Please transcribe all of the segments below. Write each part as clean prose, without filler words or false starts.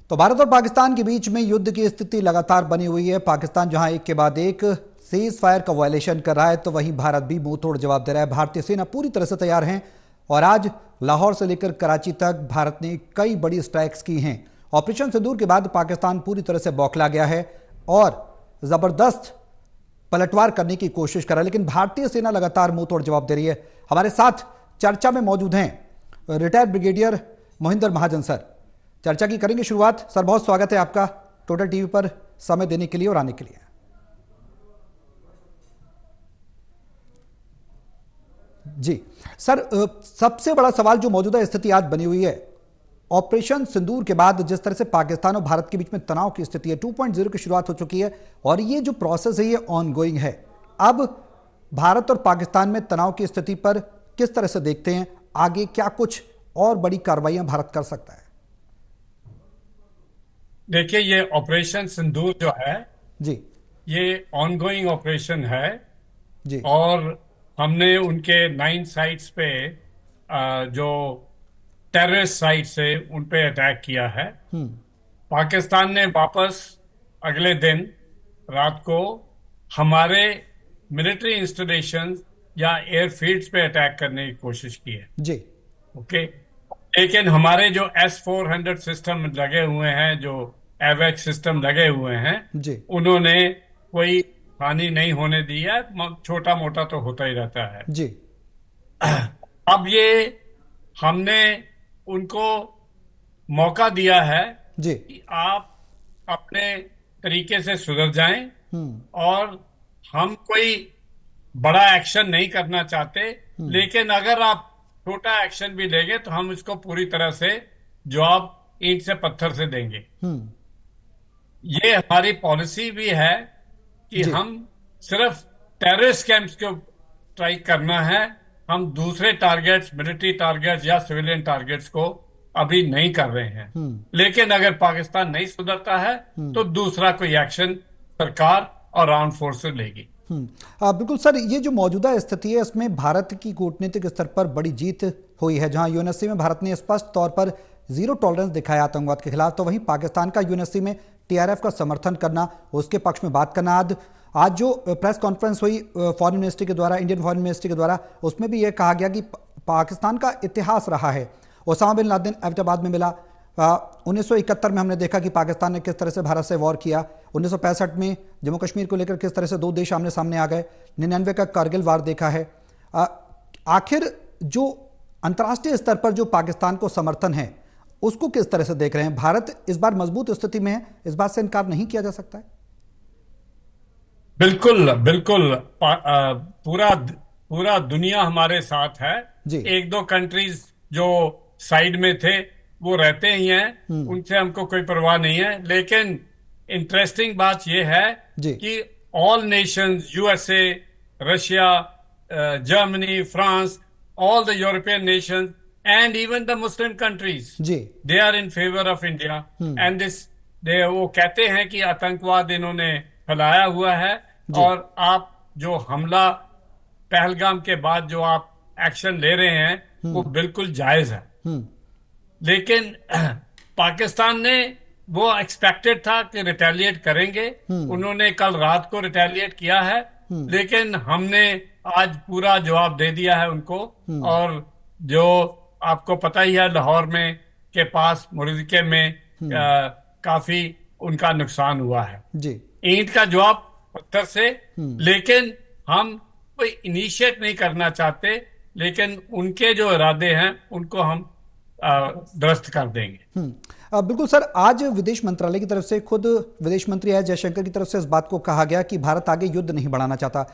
तो भारत और पाकिस्तान के बीच में युद्ध की स्थिति लगातार बनी हुई है। पाकिस्तान जहां एक के बाद एक सीज फायर का वायलेशन कर रहा है, तो वहीं भारत भी मुंह तोड़ जवाब दे रहा है। भारतीय सेना पूरी तरह से तैयार है और आज लाहौर से लेकर कराची तक भारत ने कई बड़ी स्ट्राइक्स की हैं। ऑपरेशन सिंदूर के बाद पाकिस्तान पूरी तरह से बौखला गया है और जबरदस्त पलटवार करने की कोशिश कर रहा है, लेकिन भारतीय सेना लगातार मुंह तोड़ जवाब दे रही है। हमारे साथ चर्चा में मौजूद हैं रिटायर्ड ब्रिगेडियर मोहिंदर महाजन सर। चर्चा की करेंगे शुरुआत। सर, बहुत स्वागत है आपका टोटल टीवी पर समय देने के लिए और आने के लिए। जी सर, सबसे बड़ा सवाल जो मौजूदा स्थिति आज बनी हुई है, ऑपरेशन सिंदूर के बाद जिस तरह से पाकिस्तान और भारत के बीच में तनाव की स्थिति है, 2.0 की शुरुआत हो चुकी है और ये जो प्रोसेस है ये ऑनगोइंग है। अब भारत और पाकिस्तान में तनाव की स्थिति पर किस तरह से देखते हैं, आगे क्या कुछ और बड़ी कार्रवाइयां भारत कर सकता है? देखिए, ये ऑपरेशन सिंदूर जो है जी ये ऑनगोइंग ऑपरेशन है जी और हमने उनके 9 साइट्स पे जो टेररिस्ट साइट्स है उन पे अटैक किया है। पाकिस्तान ने वापस अगले दिन रात को हमारे मिलिट्री इंस्टॉलेशन या एयरफील्ड्स पे अटैक करने की कोशिश की है। जी ओके, लेकिन हमारे जो S-400 सिस्टम लगे हुए हैं, जो एवेक्स सिस्टम लगे हुए हैं, जी उन्होंने कोई हानि नहीं होने दी है। छोटा मोटा तो होता ही रहता है। जी अब ये हमने उनको मौका दिया है जी कि आप अपने तरीके से सुधर जाएं और हम कोई बड़ा एक्शन नहीं करना चाहते, लेकिन अगर आप छोटा एक्शन भी लेंगे तो हम इसको पूरी तरह से जवाब ईंट से पत्थर से देंगे। ये हमारी पॉलिसी भी है कि जी हम सिर्फ टेररिस्ट कैंप्स को ट्राई करना है। हम दूसरे टारगेट्स, मिलिट्री टारगेट्स या सिविलियन टारगेट्स को अभी नहीं कर रहे हैं। लेकिन अगर पाकिस्तान नहीं सुधरता है तो दूसरा कोई एक्शन सरकार और आर्म्ड फोर्सेस लेगी। बिल्कुल सर, ये जो मौजूदा स्थिति है इसमें भारत की कूटनीतिक स्तर पर बड़ी जीत हुई है। जहां यूएनएससी में भारत ने स्पष्ट तौर पर जीरो टॉलरेंस दिखाया आतंकवाद के खिलाफ, तो वहीं पाकिस्तान का यूएनएससी में टीआरएफ का समर्थन करना, उसके पक्ष में बात करना। आज जो प्रेस कॉन्फ्रेंस हुई फॉरेन मिनिस्ट्री के द्वारा, इंडियन फॉरेन मिनिस्ट्री के द्वारा, उसमें भी यह कहा गया कि पाकिस्तान का इतिहास रहा है। ओसामा बिन लादेन एबटाबाद में मिला। 1971 में हमने देखा कि पाकिस्तान ने किस तरह से भारत से वॉर किया। 1965 में जम्मू कश्मीर को लेकर किस तरह से दो देश आमने सामने आ गए। 99 का कारगिल वार देखा है। आखिर जो अंतर्राष्ट्रीय स्तर पर जो पाकिस्तान को समर्थन है उसको किस तरह से देख रहे हैं? भारत इस बार मजबूत स्थिति में है, इस बात से इनकार नहीं किया जा सकता है। बिल्कुल बिल्कुल, पूरा पूरा दुनिया हमारे साथ है। जी एक दो कंट्रीज जो साइड में थे वो रहते ही हैं, उनसे हमको कोई परवाह नहीं है। लेकिन इंटरेस्टिंग बात यह है जी कि all nations, USA, Russia, Germany, France, all the European nations and even the Muslim countries, जी they are in favour of India and this. वो कहते हैं कि आतंकवाद इन्होंने फैलाया हुआ है और आप जो हमला पहलगाम के बाद जो आप एक्शन ले रहे हैं वो बिल्कुल जायज है। लेकिन पाकिस्तान ने वो एक्सपेक्टेड था कि रिटेलिएट करेंगे। उन्होंने कल रात को रिटेलिएट किया है, लेकिन हमने आज पूरा जवाब दे दिया है उनको। और जो आपको पता ही है, लाहौर में के पास मुर्दिके में काफी उनका नुकसान हुआ है। जी ईंट का जवाब पत्थर से। लेकिन हम कोई इनिशिएट नहीं करना चाहते, लेकिन उनके जो इरादे हैं उनको हम ध्वस्त कर देंगे। बिल्कुल सर, आज विदेश मंत्रालय की तरफ से, खुद विदेश मंत्री एस जयशंकर की तरफ से इस बात को कहा गया कि भारत आगे युद्ध नहीं बढ़ाना चाहता,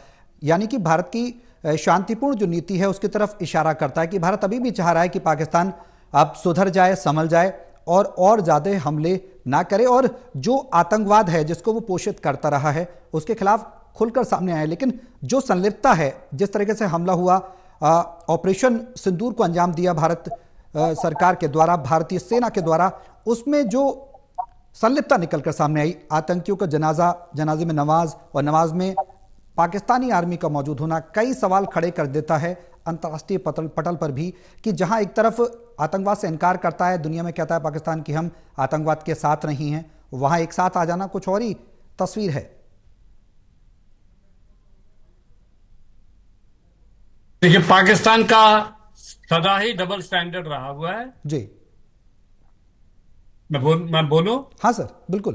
यानी कि भारत की शांतिपूर्ण जो नीति है उसकी तरफ इशारा करता है कि भारत अभी भी चाह रहा है कि पाकिस्तान अब सुधर जाए, संभल जाए और ज्यादा हमले ना करे और जो आतंकवाद है जिसको वो पोषित करता रहा है उसके खिलाफ खुलकर सामने आए। लेकिन जो संलिप्तता है, जिस तरीके से हमला हुआ, ऑपरेशन सिंदूर को अंजाम दिया भारत सरकार के द्वारा, भारतीय सेना के द्वारा, उसमें जो संलिप्तता निकलकर सामने आई, आतंकियों का जनाजे में नमाज और नमाज में पाकिस्तानी आर्मी का मौजूद होना कई सवाल खड़े कर देता है। अंतर्राष्ट्रीय पटल पर भी कि जहां एक तरफ आतंकवाद से इनकार करता है, दुनिया में कहता है पाकिस्तान कि हम आतंकवाद के साथ नहीं हैं, वहां एक साथ आ जाना कुछ और ही तस्वीर है। देखिए, पाकिस्तान का सदा ही डबल स्टैंडर्ड रहा हुआ है जी। मैं बोलूं? हाँ सर, बिल्कुल।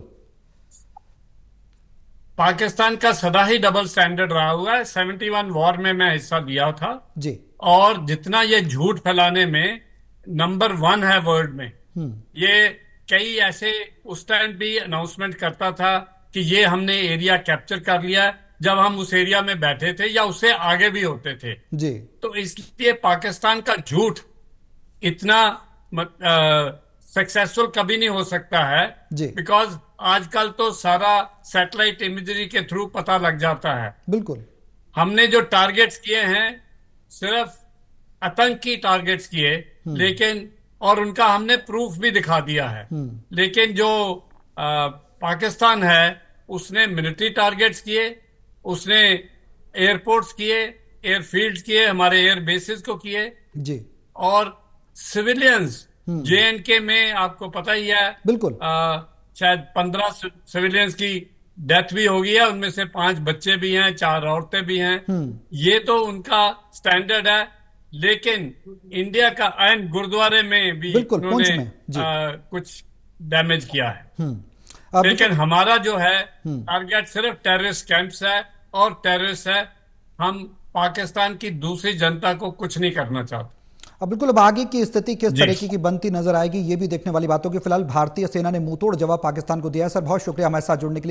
पाकिस्तान का सदा ही डबल स्टैंडर्ड रहा हुआ है। 71 वॉर में मैं हिस्सा लिया था जी। और जितना ये झूठ फैलाने में नंबर 1 है वर्ल्ड में। ये कई ऐसे उस टाइम भी अनाउंसमेंट करता था कि ये हमने एरिया कैप्चर कर लिया, जब हम उस एरिया में बैठे थे या उससे आगे भी होते थे जी। तो इसलिए पाकिस्तान का झूठ इतना सक्सेसफुल कभी नहीं हो सकता है जी। बिकॉज आजकल तो सारा सैटेलाइट इमेजरी के थ्रू पता लग जाता है। बिल्कुल। हमने जो टारगेट्स किए हैं सिर्फ आतंकी टारगेट्स किए, लेकिन और उनका हमने प्रूफ भी दिखा दिया है। लेकिन जो पाकिस्तान है उसने मिलिट्री टारगेट्स किए, उसने एयरपोर्ट्स किए, एयरफील्ड्स किए, हमारे एयर बेसिस को किए जी। और सिविलियंस जेएनके में आपको पता ही है बिल्कुल। शायद 15 सिविलियंस की डेथ भी हो गई है, उनमें से 5 बच्चे भी हैं, 4 औरतें भी हैं। ये तो उनका स्टैंडर्ड है। लेकिन इंडिया का एंड गुरुद्वारे में भी उन्होंने कुछ डैमेज किया है। लेकिन हमारा जो है टारगेट सिर्फ टेररिस्ट कैंप्स है और टेररिस्ट है। हम पाकिस्तान की दूसरी जनता को कुछ नहीं करना चाहते। अब बिल्कुल, अब आगे की स्थिति किस तरीके की बनती नजर आएगी ये भी देखने वाली बात होगी। फिलहाल भारतीय सेना ने मुंहतोड़ जवाब पाकिस्तान को दिया है। सर, बहुत शुक्रिया हमारे साथ जुड़ने के लिए।